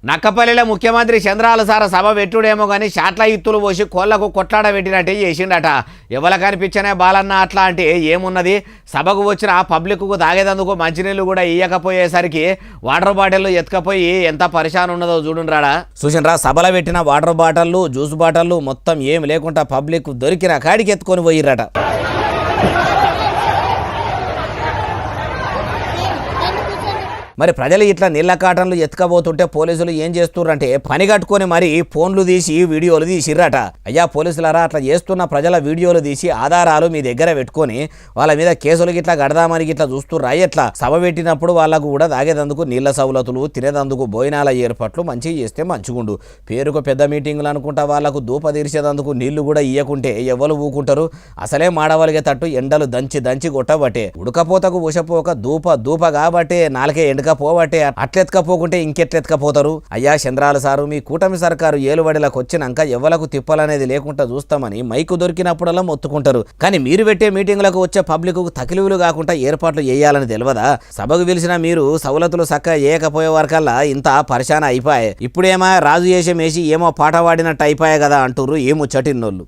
నక్కపల్లిలో ముఖ్యమంత్రి చంద్రాల సార సభ పెట్టుడేమో కానీ షాట్ల ఇత్తులు పోసి కోళ్లకు కొట్లాడ పెట్టినట్టే చేసిండట. ఎవల కనిపించనే బాలన్న అట్లా అంటే ఏమున్నది, సభకు వచ్చిన పబ్లిక్కు తాగేదందుకు మంచినీళ్ళు కూడా ఇయ్యకపోయేసరికి వాటర్ బాటిల్ ఎత్తుకపోయి ఎంత పరిశాన్ ఉన్నదో చూడుండ్రాడా. చూసినరా, సభలో పెట్టిన వాటర్ బాటిళ్ళు జ్యూస్ బాటిళ్ళు మొత్తం ఏం లేకుండా పబ్లిక్ దొరికిన కాడికి ఎత్తుకొని పోయిర్రట. మరి ప్రజలు ఇట్లా నీళ్ల కాటన్లు ఎత్తుకపోతుంటే పోలీసులు ఏం చేస్తున్నారంటే పని కట్టుకొని మరి ఫోన్లు తీసి వీడియోలు తీసిర్రట. అయ్యా పోలీసులారా, అట్లా చేస్తున్న ప్రజల వీడియోలు తీసి ఆధారాలు మీ దగ్గర పెట్టుకొని వాళ్ళ మీద కేసులు గిట్లా గడదామని గిట్లా చూస్తుర్రా. ఎట్లా సభ పెట్టినప్పుడు వాళ్ళకు కూడా తాగేదందుకు నీళ్ల సౌలతులు, తినేదందుకు భోజనాల ఏర్పాట్లు మంచిగా చేస్తే మంచిగుండు. పేరుకు పెద్ద మీటింగులు అనుకుంటా వాళ్ళకు దూప తీర్చేదందుకు నీళ్లు కూడా ఇయ్యకుంటే ఎవరు ఊకుంటారు. అసలే మాడవలిగే తట్టు ఎండలు దంచి దంచి కొట్టబట్టే, ఉడకపోతకు ఉషపోక దూప కాబట్టే నాలుకే ఎండక పోవట్టే అట్లెత్తుకపోకుంటే ఇంకెట్లెత్తుకపోతారు. అయ్యా చంద్రాల సారు, మీ కూటమి సర్కారు ఏలుబడిలకు వచ్చినాక ఎవలకు తిప్పలనేది లేకుండా చూస్తామని మైకు దొరికినప్పుడల్లా మొత్తుకుంటారు. కానీ మీరు పెట్టే మీటింగులకు వచ్చే పబ్లిక్ తకిలివులు కాకుండా ఏర్పాట్లు చేయాలని తెలియదా? సభకు పిలిచిన మీరు సవలతులు చక్కగా చేయకపోయే వరకల్లా ఇంత పరిశాన అయిపోయాయి. ఇప్పుడేమో రాజు వేషం వేసి ఏమో పాట పాడినట్టు అయిపోయాయి కదా అంటుర్రు ఏమో చటిన్నోళ్ళు.